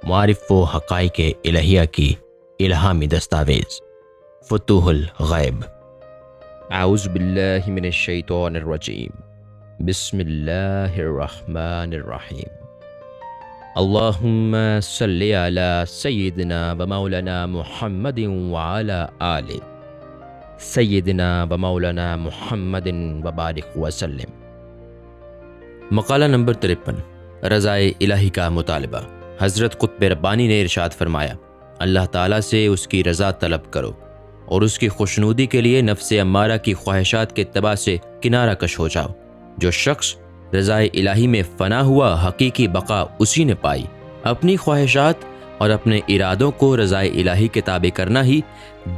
معارف و حقائق الہیہ کی الہامی دستاویز فتوح الغیب۔ اعوذ باللہ من الشیطان الرجیم، بسم اللہ الرحمن الرحیم۔ اللہم صلی علی سیدنا و مولانا محمد وعلی آل سیدنا و مولانا محمد وبارک وسلم۔ مقالہ نمبر 53، رضائے الہی کا مطالبہ۔ حضرت قطب ربانی نے ارشاد فرمایا، اللہ تعالیٰ سے اس کی رضا طلب کرو اور اس کی خوشنودی کے لیے نفس امارہ کی خواہشات کے اتباع سے کنارہ کش ہو جاؤ۔ جو شخص رضائے الہی میں فنا ہوا، حقیقی بقا اسی نے پائی۔ اپنی خواہشات اور اپنے ارادوں کو رضائے الہی کے تابع کرنا ہی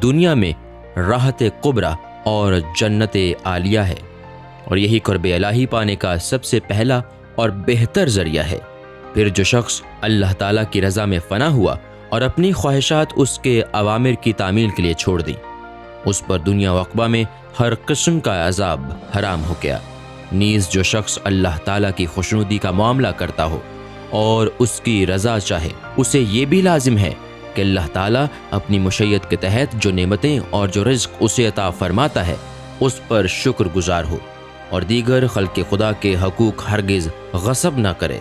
دنیا میں راحت کبریٰ اور جنت عالیہ ہے، اور یہی قرب الہی پانے کا سب سے پہلا اور بہتر ذریعہ ہے۔ پھر جو شخص اللہ تعالیٰ کی رضا میں فنا ہوا اور اپنی خواہشات اس کے اوامر کی تعمیل کے لیے چھوڑ دی، اس پر دنیا و عقبہ میں ہر قسم کا عذاب حرام ہو گیا۔ نیز جو شخص اللہ تعالیٰ کی خوشنودی کا معاملہ کرتا ہو اور اس کی رضا چاہے، اسے یہ بھی لازم ہے کہ اللہ تعالیٰ اپنی مشیت کے تحت جو نعمتیں اور جو رزق اسے عطا فرماتا ہے اس پر شکر گزار ہو، اور دیگر خلق خدا کے حقوق ہرگز غصب نہ کرے،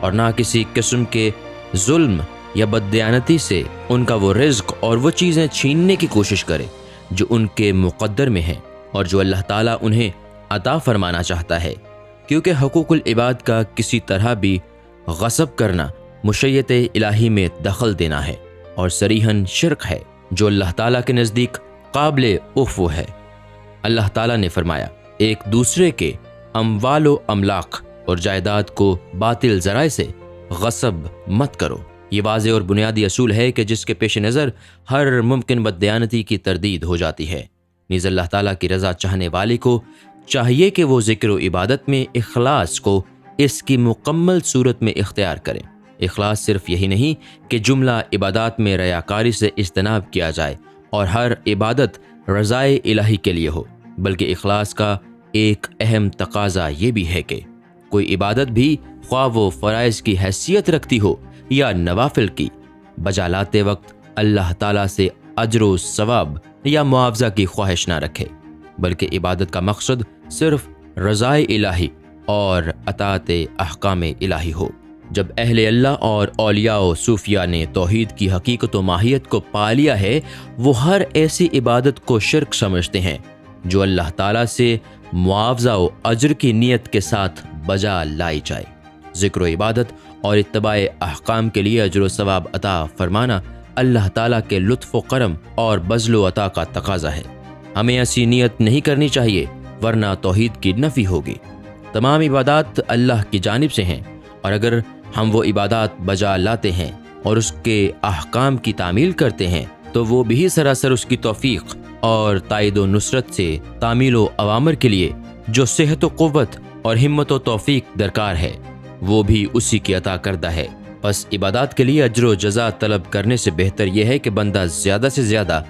اور نہ کسی قسم کے ظلم یا بددیانتی سے ان کا وہ رزق اور وہ چیزیں چھیننے کی کوشش کرے جو ان کے مقدر میں ہیں اور جو اللہ تعالیٰ انہیں عطا فرمانا چاہتا ہے، کیونکہ حقوق العباد کا کسی طرح بھی غصب کرنا مشیت الہی میں دخل دینا ہے اور صریحاً شرک ہے جو اللہ تعالیٰ کے نزدیک قابل عفو ہے۔ اللہ تعالیٰ نے فرمایا، ایک دوسرے کے اموال و املاک اور جائیداد کو باطل ذرائع سے غصب مت کرو۔ یہ واضح اور بنیادی اصول ہے کہ جس کے پیش نظر ہر ممکن بددیانتی کی تردید ہو جاتی ہے۔ نیز اللہ تعالیٰ کی رضا چاہنے والے کو چاہیے کہ وہ ذکر و عبادت میں اخلاص کو اس کی مکمل صورت میں اختیار کرے۔ اخلاص صرف یہی نہیں کہ جملہ عبادات میں ریاکاری سے اجتناب کیا جائے اور ہر عبادت رضائے الہی کے لیے ہو، بلکہ اخلاص کا ایک اہم تقاضا یہ بھی ہے کہ کوئی عبادت بھی خواہ وہ فرائض کی حیثیت رکھتی ہو یا نوافل کی، بجا لاتے وقت اللہ تعالیٰ سے اجر و ثواب یا معاوضہ کی خواہش نہ رکھے، بلکہ عبادت کا مقصد صرف رضائے الہی اور اطاعت احکام الہی ہو۔ جب اہل اللہ اور اولیاء و صوفیاء نے توحید کی حقیقت و ماہیت کو پا لیا ہے، وہ ہر ایسی عبادت کو شرک سمجھتے ہیں جو اللہ تعالیٰ سے معاوضہ و اجر کی نیت کے ساتھ بجا لائی جائے۔ ذکر و عبادت اور اتباع احکام کے لیے اجر و ثواب عطا فرمانا اللہ تعالیٰ کے لطف و کرم اور بذل و عطا کا تقاضا ہے۔ ہمیں ایسی نیت نہیں کرنی چاہیے، ورنہ توحید کی نفی ہوگی۔ تمام عبادات اللہ کی جانب سے ہیں، اور اگر ہم وہ عبادات بجا لاتے ہیں اور اس کے احکام کی تعمیل کرتے ہیں تو وہ بھی سراسر اس کی توفیق اور تائید و نصرت سے تعمیل و اوامر کے لیے جو صحت و قوت اور ہمت و توفیق درکار ہے وہ بھی اسی کی عطا کردہ ہے۔ پس عبادات کے لیے اجر و جزا طلب کرنے سے بہتر یہ ہے کہ بندہ زیادہ سے زیادہ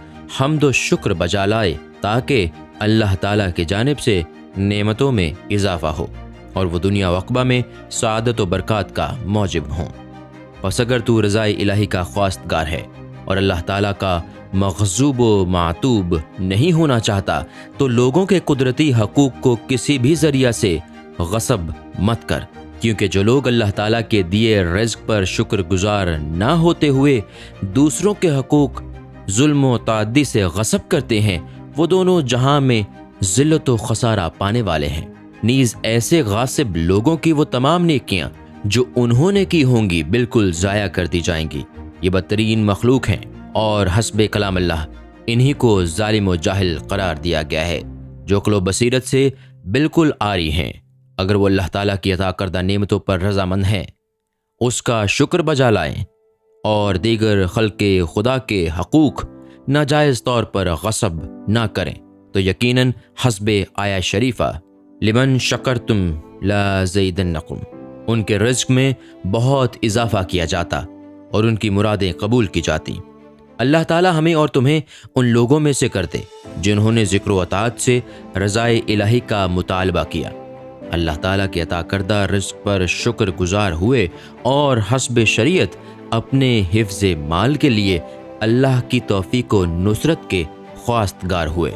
حمد و شکر بجا لائے تاکہ اللہ تعالیٰ کی جانب سے نعمتوں میں اضافہ ہو اور وہ دنیا و عقبہ میں سعادت و برکات کا موجب ہوں۔ پس اگر تو رضائے الہی کا خواستگار ہے اور اللہ تعالیٰ کا مغضوب و معتوب نہیں ہونا چاہتا تو لوگوں کے قدرتی حقوق کو کسی بھی ذریعہ سے غصب مت کر، کیونکہ جو لوگ اللہ تعالیٰ کے دیے رزق پر شکر گزار نہ ہوتے ہوئے دوسروں کے حقوق ظلم و تعدی سے غصب کرتے ہیں، وہ دونوں جہاں میں ذلت و خسارہ پانے والے ہیں۔ نیز ایسے غاصب لوگوں کی وہ تمام نیکیاں جو انہوں نے کی ہوں گی بالکل ضائع کر دی جائیں گی۔ یہ بدترین مخلوق ہیں اور حسب کلام اللہ انہی کو ظالم و جاہل قرار دیا گیا ہے، جو عقل و بصیرت سے بالکل عاری ہیں۔ اگر وہ اللہ تعالیٰ کی عطا کردہ نعمتوں پر رضامند ہیں، اس کا شکر بجا لائیں اور دیگر خلق خدا کے حقوق ناجائز طور پر غصب نہ کریں تو یقیناً حسب آیہ شریفہ لمن شکرتم لازیدنکم ان کے رزق میں بہت اضافہ کیا جاتا اور ان کی مرادیں قبول کی جاتی۔ اللہ تعالیٰ ہمیں اور تمہیں ان لوگوں میں سے کرتے جنہوں نے ذکر و اطاعت سے رضائے الہی کا مطالبہ کیا، اللہ تعالیٰ کے عطا کردہ رزق پر شکر گزار ہوئے اور حسب شریعت اپنے حفظ مال کے لیے اللہ کی توفیق و نصرت کے خواستگار ہوئے۔